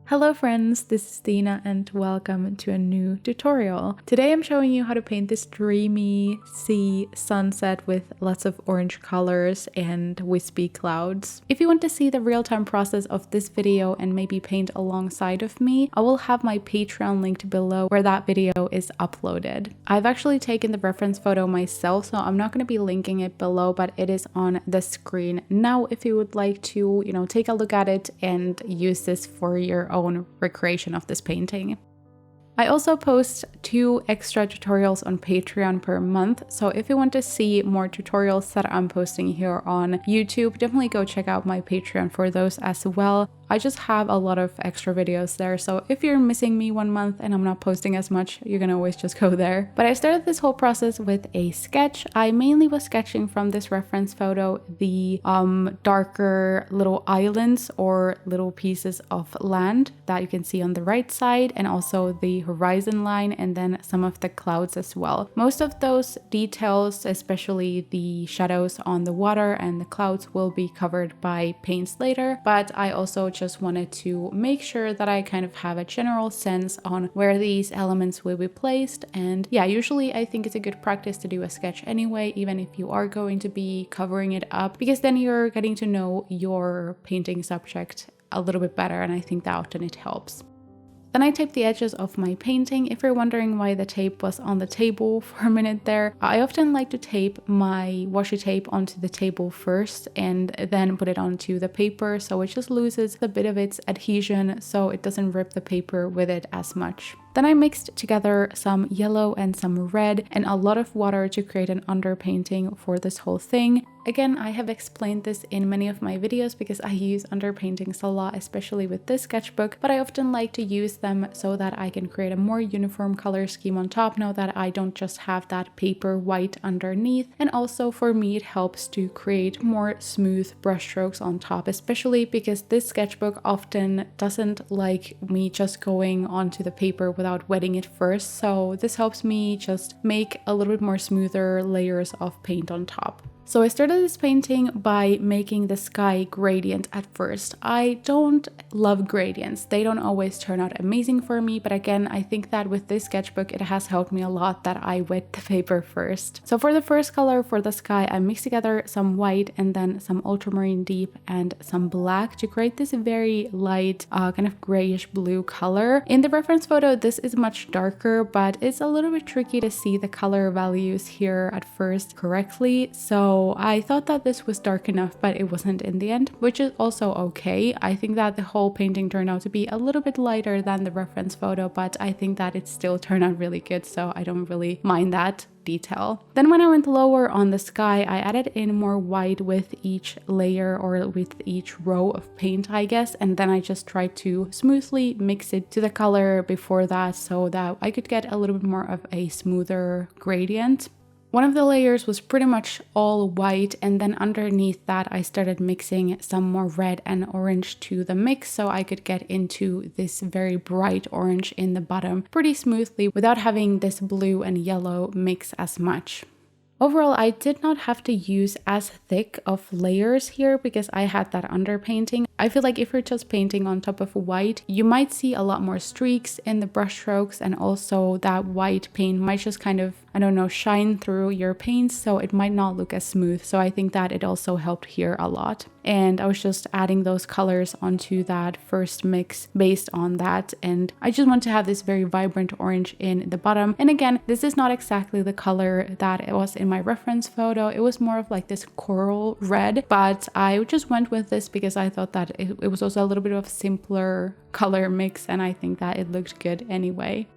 Hello friends, this is Tiina and welcome to a new tutorial. Today I'm showing you how to paint this dreamy sea sunset with lots of orange colors and wispy clouds. If you want to see the real-time process of this video and maybe paint alongside of me, I will have my Patreon linked below where that video is uploaded. I've actually taken the reference photo myself, so I'm not going to be linking it below, but it is on the screen now if you would like to, take a look at it and use this for your own recreation of this painting. I also post 2 extra tutorials on Patreon per month, so if you want to see more tutorials that I'm posting here on YouTube, definitely go check out my Patreon for those as well. I just have a lot of extra videos there, so if you're missing me 1 month and I'm not posting as much, you can always just go there. But I started this whole process with a sketch. I mainly was sketching from this reference photo the darker little islands or little pieces of land that you can see on the right side, and also the horizon line, and then some of the clouds as well. Most of those details, especially the shadows on the water and the clouds, will be covered by paints later, but I also just wanted to make sure that I kind of have a general sense on where these elements will be placed. And yeah, usually I think it's a good practice to do a sketch anyway, even if you are going to be covering it up, because then you're getting to know your painting subject a little bit better, and I think that often it helps. Then I taped the edges of my painting. If you're wondering why the tape was on the table for a minute there, I often like to tape my washi tape onto the table first and then put it onto the paper, so it just loses a bit of its adhesion so it doesn't rip the paper with it as much. Then I mixed together some yellow and some red and a lot of water to create an underpainting for this whole thing. Again, I have explained this in many of my videos because I use underpaintings a lot, especially with this sketchbook, but I often like to use them so that I can create a more uniform color scheme on top now that I don't just have that paper white underneath. And also for me, it helps to create more smooth brush strokes on top, especially because this sketchbook often doesn't like me just going onto the paper without wetting it first. So this helps me just make a little bit more smoother layers of paint on top. So I started this painting by making the sky gradient at first. I don't love gradients. They don't always turn out amazing for me, but again, I think that with this sketchbook, it has helped me a lot that I wet the paper first. So for the first color for the sky, I mixed together some white and then some ultramarine deep and some black to create this very light, kind of grayish blue color. In the reference photo, this is much darker, but it's a little bit tricky to see the color values here at first correctly. So I thought that this was dark enough, but it wasn't in the end, which is also okay. I think that the whole painting turned out to be a little bit lighter than the reference photo, but I think that it still turned out really good, so I don't really mind that detail. Then when I went lower on the sky, I added in more white with each layer or with each row of paint, I guess, and then I just tried to smoothly mix it to the color before that so that I could get a little bit more of a smoother gradient. One of the layers was pretty much all white, and then underneath that I started mixing some more red and orange to the mix so I could get into this very bright orange in the bottom pretty smoothly without having this blue and yellow mix as much. Overall, I did not have to use as thick of layers here because I had that underpainting. I feel like if you're just painting on top of white, you might see a lot more streaks in the brush strokes, and also that white paint might just kind of, shine through your paints, so it might not look as smooth. So I think that it also helped here a lot. And I was just adding those colors onto that first mix based on that. And I just want to have this very vibrant orange in the bottom. And again, this is not exactly the color that it was in my reference photo. It was more of like this coral red, but I just went with this because I thought that it was also a little bit of a simpler color mix, and I think that it looked good anyway.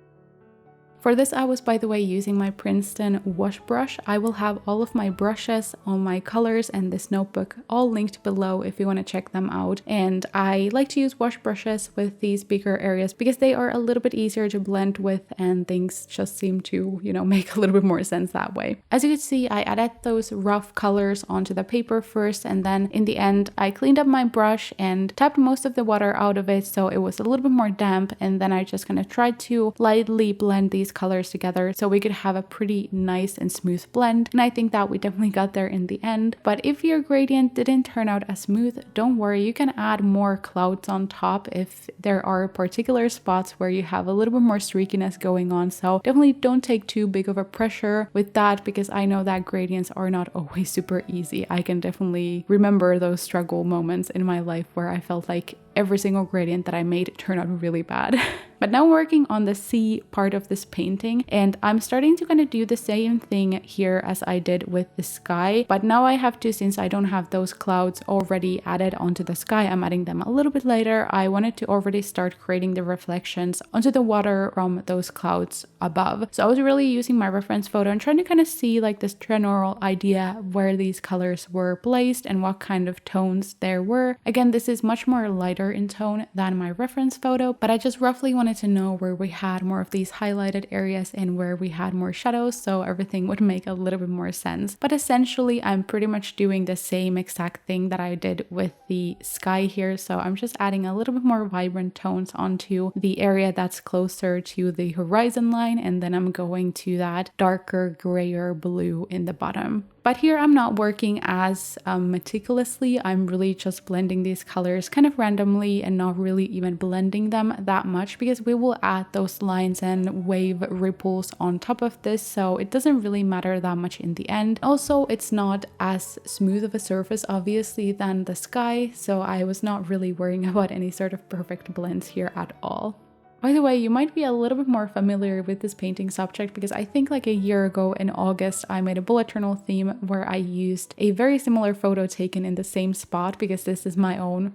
For this, I was, by the way, using my Princeton wash brush. I will have all of my brushes, all my colors, and this notebook all linked below if you want to check them out. And I like to use wash brushes with these bigger areas because they are a little bit easier to blend with, and things just seem to, make a little bit more sense that way. As you can see, I added those rough colors onto the paper first, and then in the end, I cleaned up my brush and tapped most of the water out of it so it was a little bit more damp, and then I just kind of tried to lightly blend these these colors together so we could have a pretty nice and smooth blend. And I think that we definitely got there in the end. But if your gradient didn't turn out as smooth, don't worry, you can add more clouds on top if there are particular spots where you have a little bit more streakiness going on. So definitely don't take too big of a pressure with that, because I know that gradients are not always super easy. I can definitely remember those struggle moments in my life where I felt like every single gradient that I made turned out really bad. But now working on the sea part of this painting, and I'm starting to kind of do the same thing here as I did with the sky, but now I have to, since I don't have those clouds already added onto the sky, I'm adding them a little bit later. I wanted to already start creating the reflections onto the water from those clouds above. So I was really using my reference photo and trying to kind of see like this general idea where these colors were placed and what kind of tones there were. Again, this is much more lighter in tone than my reference photo, but I just roughly wanted to know where we had more of these highlighted areas and where we had more shadows, so everything would make a little bit more sense. But essentially I'm pretty much doing the same exact thing that I did with the sky here, so I'm just adding a little bit more vibrant tones onto the area that's closer to the horizon line, and then I'm going to that darker grayer blue in the bottom. But here I'm not working as meticulously. I'm really just blending these colors kind of randomly and not really even blending them that much, because we will add those lines and wave ripples on top of this, so it doesn't really matter that much in the end. Also, it's not as smooth of a surface obviously than the sky, so I was not really worrying about any sort of perfect blends here at all. By the way, you might be a little bit more familiar with this painting subject because I think like a year ago in August, I made a bullet journal theme where I used a very similar photo taken in the same spot, because this is my own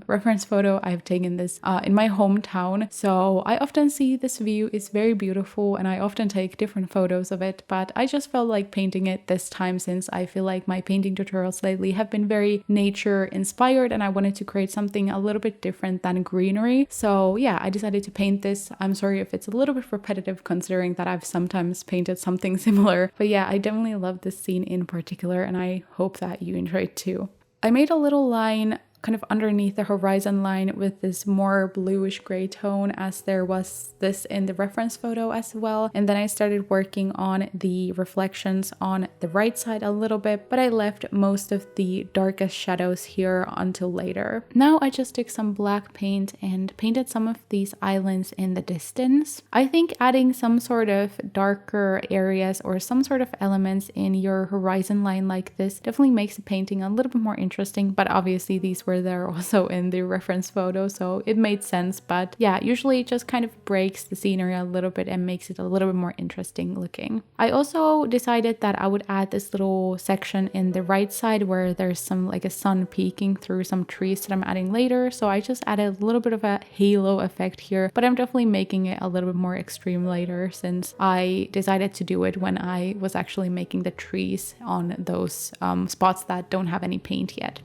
reference photo. I've taken this in my hometown. So I often see this view. It's very beautiful and I often take different photos of it, but I just felt like painting it this time since I feel like my painting tutorials lately have been very nature inspired and I wanted to create something a little bit different than greenery. So yeah, I decided to paint this. I'm sorry if it's a little bit repetitive considering that I've sometimes painted something similar, but yeah, I definitely love this scene in particular and I hope that you enjoy it too. I made a little line kind of underneath the horizon line with this more bluish gray tone, as there was this in the reference photo as well. And then I started working on the reflections on the right side a little bit, but I left most of the darkest shadows here until later. Now I just took some black paint and painted some of these islands in the distance. I think adding some sort of darker areas or some sort of elements in your horizon line like this definitely makes the painting a little bit more interesting, but obviously these were there also in the reference photo, so it made sense. But yeah, usually it just kind of breaks the scenery a little bit and makes it a little bit more interesting looking. I also decided that I would add this little section in the right side where there's some like a sun peeking through some trees that I'm adding later, so I just added a little bit of a halo effect here, but I'm definitely making it a little bit more extreme later since I decided to do it when I was actually making the trees on those spots that don't have any paint yet.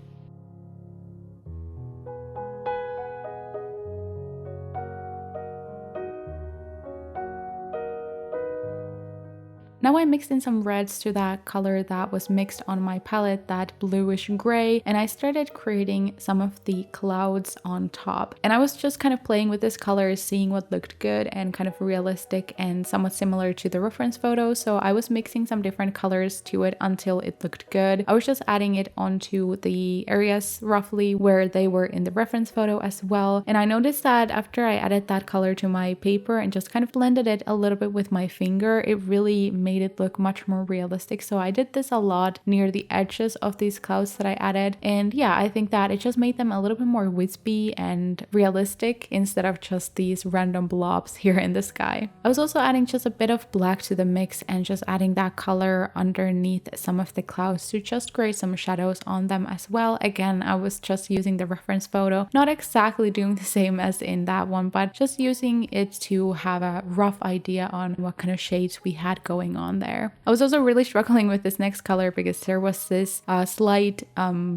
Now I mixed in some reds to that color that was mixed on my palette, that bluish gray, and I started creating some of the clouds on top. And I was just kind of playing with this color, seeing what looked good and kind of realistic and somewhat similar to the reference photo. So I was mixing some different colors to it until it looked good. I was just adding it onto the areas roughly where they were in the reference photo as well. And I noticed that after I added that color to my paper and just kind of blended it a little bit with my finger, it really made it look much more realistic. So I did this a lot near the edges of these clouds that I added, and yeah, I think that it just made them a little bit more wispy and realistic instead of just these random blobs here in the sky. I was also adding just a bit of black to the mix and just adding that color underneath some of the clouds to just create some shadows on them as well. Again, I was just using the reference photo, not exactly doing the same as in that one, but just using it to have a rough idea on what kind of shades we had going on there. I was also really struggling with this next color because there was this slight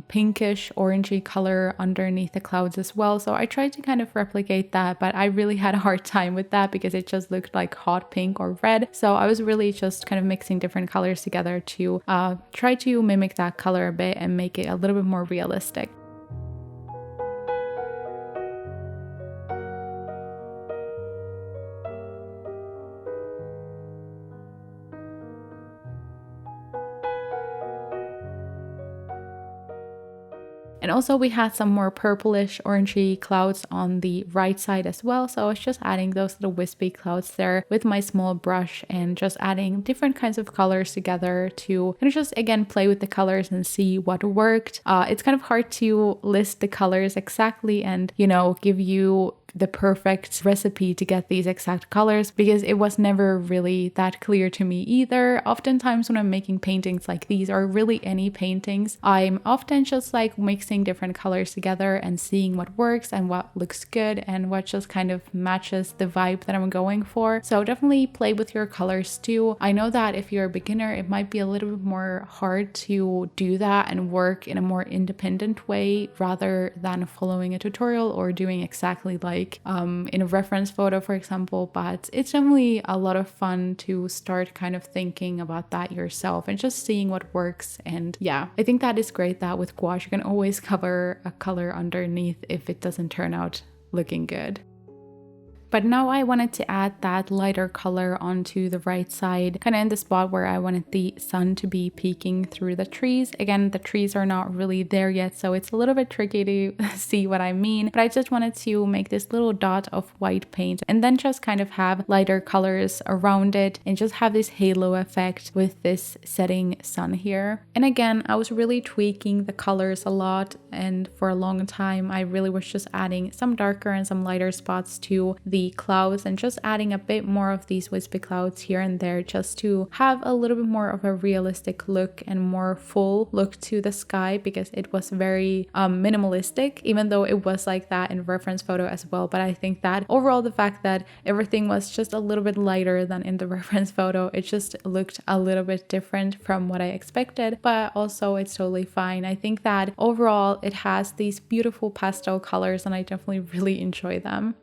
pinkish orangey color underneath the clouds as well, so I tried to kind of replicate that, but I really had a hard time with that because it just looked like hot pink or red. So I was really just kind of mixing different colors together to try to mimic that color a bit and make it a little bit more realistic. And also we had some more purplish orangey clouds on the right side as well. So I was just adding those little wispy clouds there with my small brush and just adding different kinds of colors together to kind of just again play with the colors and see what worked. It's kind of hard to list the colors exactly and, you know, give you the perfect recipe to get these exact colors, because it was never really that clear to me either. Oftentimes when I'm making paintings like these, or really any paintings, I'm often just like mixing different colors together and seeing what works and what looks good and what just kind of matches the vibe that I'm going for. So definitely play with your colors too. I know that if you're a beginner, it might be a little bit more hard to do that and work in a more independent way rather than following a tutorial or doing exactly like in a reference photo, for example. But it's definitely a lot of fun to start kind of thinking about that yourself and just seeing what works. And yeah, I think that is great that with gouache you can always cover a color underneath if it doesn't turn out looking good. But now I wanted to add that lighter color onto the right side, kind of in the spot where I wanted the sun to be peeking through the trees. Again, the trees are not really there yet, so it's a little bit tricky to see what I mean. But I just wanted to make this little dot of white paint and then just kind of have lighter colors around it and just have this halo effect with this setting sun here. And again, I was really tweaking the colors a lot, and for a long time I really was just adding some darker and some lighter spots to the clouds and just adding a bit more of these wispy clouds here and there just to have a little bit more of a realistic look and more full look to the sky, because it was very minimalistic, even though it was like that in reference photo as well. But I think that overall the fact that everything was just a little bit lighter than in the reference photo, it just looked a little bit different from what I expected, but also it's totally fine. I think that overall it has these beautiful pastel colors and I definitely really enjoy them.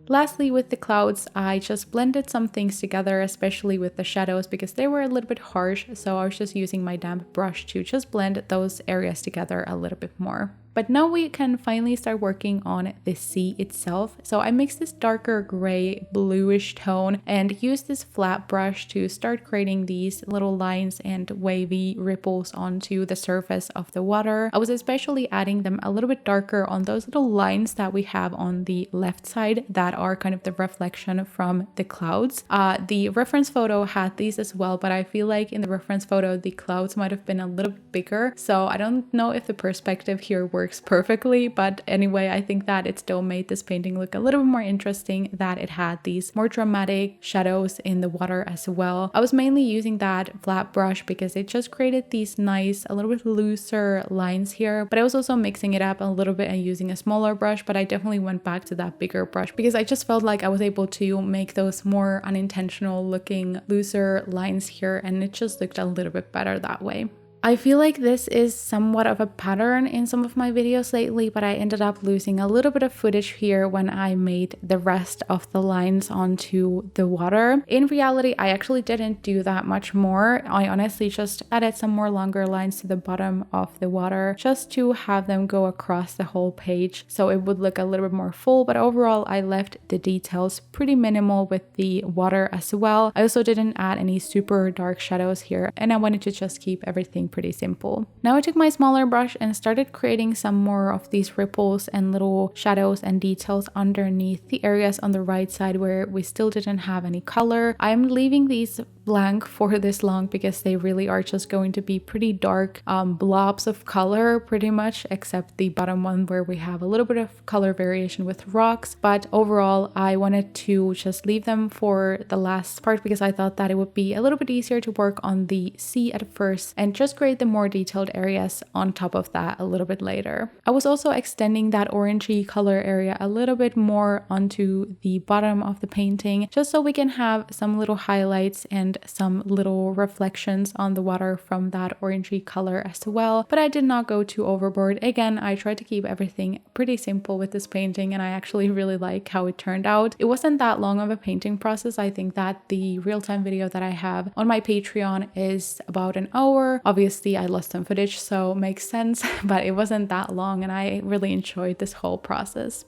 Lastly, with the clouds, I just blended some things together, especially with the shadows, because they were a little bit harsh. So I was just using my damp brush to just blend those areas together a little bit more. But now we can finally start working on the sea itself. So I mixed this darker gray bluish tone and used this flat brush to start creating these little lines and wavy ripples onto the surface of the water. I was especially adding them a little bit darker on those little lines that we have on the left side that are kind of the reflection from the clouds. The reference photo had these as well, but I feel like in the reference photo the clouds might have been a little bit bigger. So I don't know if the perspective here works perfectly, but anyway, I think that it still made this painting look a little bit more interesting, that it had these more dramatic shadows in the water as well. I was mainly using that flat brush because it just created these nice, a little bit looser lines here, but I was also mixing it up a little bit and using a smaller brush, but I definitely went back to that bigger brush because I just felt like I was able to make those more unintentional looking looser lines here, and it just looked a little bit better that way. I feel like this is somewhat of a pattern in some of my videos lately, but I ended up losing a little bit of footage here when I made the rest of the lines onto the water. In reality, I actually didn't do that much more. I honestly just added some more longer lines to the bottom of the water just to have them go across the whole page so it would look a little bit more full, but overall I left the details pretty minimal with the water as well. I also didn't add any super dark shadows here, and I wanted to just keep everything pretty simple. Now I took my smaller brush and started creating some more of these ripples and little shadows and details underneath the areas on the right side where we still didn't have any color. I'm leaving these blank for this long because they really are just going to be pretty dark blobs of color pretty much, except the bottom one where we have a little bit of color variation with rocks. But overall I wanted to just leave them for the last part because I thought that it would be a little bit easier to work on the sea at first and just create the more detailed areas on top of that a little bit later. I was also extending that orangey color area a little bit more onto the bottom of the painting just so we can have some little highlights and some little reflections on the water from that orangey color as well. But I did not go too overboard. Again, I tried to keep everything pretty simple with this painting and I actually really like how it turned out. It wasn't that long of a painting process. I think that the real-time video that I have on my Patreon is about an hour. Obviously I lost some footage, so makes sense, but it wasn't that long and I really enjoyed this whole process.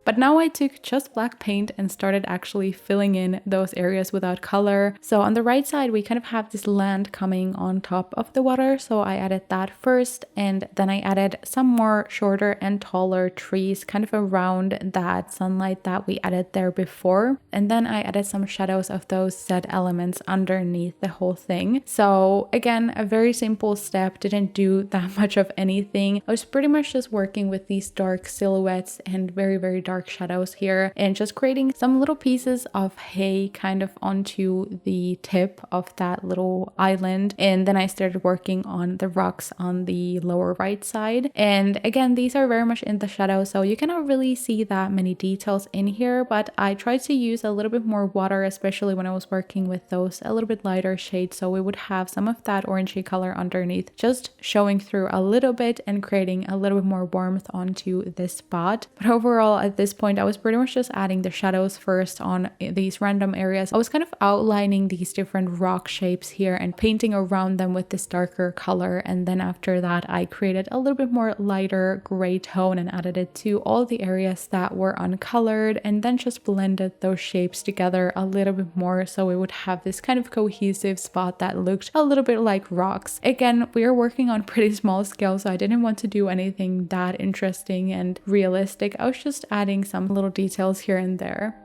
But now I took just black paint and started actually filling in those areas without color. So on the right side, we kind of have this land coming on top of the water. So I added that first, and then I added some more shorter and taller trees kind of around that sunlight that we added there before. And then I added some shadows of those said elements underneath the whole thing. So again, a very simple step, didn't do that much of anything. I was pretty much just working with these dark silhouettes and very dark shadows here, and just creating some little pieces of hay kind of onto the tip of that little island. And then I started working on the rocks on the lower right side. And again, these are very much in the shadow, so you cannot really see that many details in here, but I tried to use a little bit more water, especially when I was working with those a little bit lighter shades, so we would have some of that orangey color underneath just showing through a little bit and creating a little bit more warmth onto this spot. But overall, at this point, I was pretty much just adding the shadows first on these random areas. I was kind of outlining these different rock shapes here and painting around them with this darker color, and then after that I created a little bit more lighter gray tone and added it to all the areas that were uncolored, and then just blended those shapes together a little bit more so we would have this kind of cohesive spot that looked a little bit like rocks. Again, we are working on pretty small scale, so I didn't want to do anything that interesting and realistic. I was just adding some little details here and there.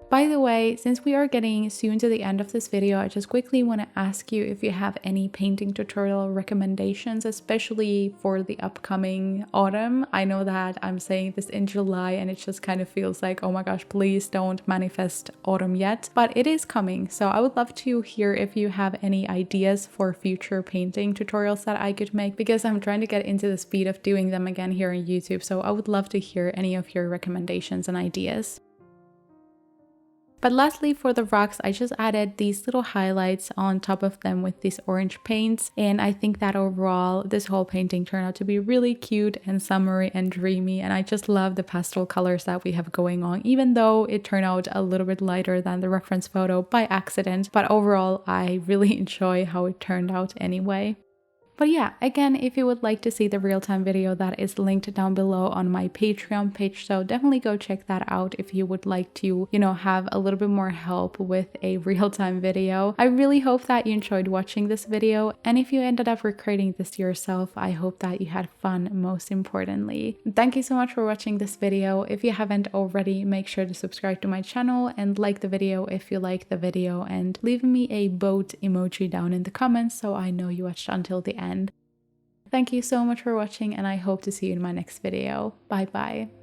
By the way, since we are getting soon to the end of this video, I just quickly want to ask you if you have any painting tutorial recommendations, especially for the upcoming autumn. I know that I'm saying this in July and it just kind of feels like, oh my gosh, please don't manifest autumn yet, but it is coming. So I would love to hear if you have any ideas for future painting tutorials that I could make, because I'm trying to get into the speed of doing them again here on YouTube. So I would love to hear any of your recommendations and ideas. But lastly, for the rocks, I just added these little highlights on top of them with these orange paints. And I think that overall, this whole painting turned out to be really cute and summery and dreamy. And I just love the pastel colors that we have going on, even though it turned out a little bit lighter than the reference photo by accident. But overall, I really enjoy how it turned out anyway. But yeah, again, if you would like to see the real-time video, that is linked down below on my Patreon page, so definitely go check that out if you would like to, have a little bit more help with a real-time video. I really hope that you enjoyed watching this video, and if you ended up recreating this yourself, I hope that you had fun, most importantly. Thank you so much for watching this video. If you haven't already, make sure to subscribe to my channel and like the video if you like the video, and leave me a boat emoji down in the comments so I know you watched until the end. Thank you so much for watching, and I hope to see you in my next video. Bye bye.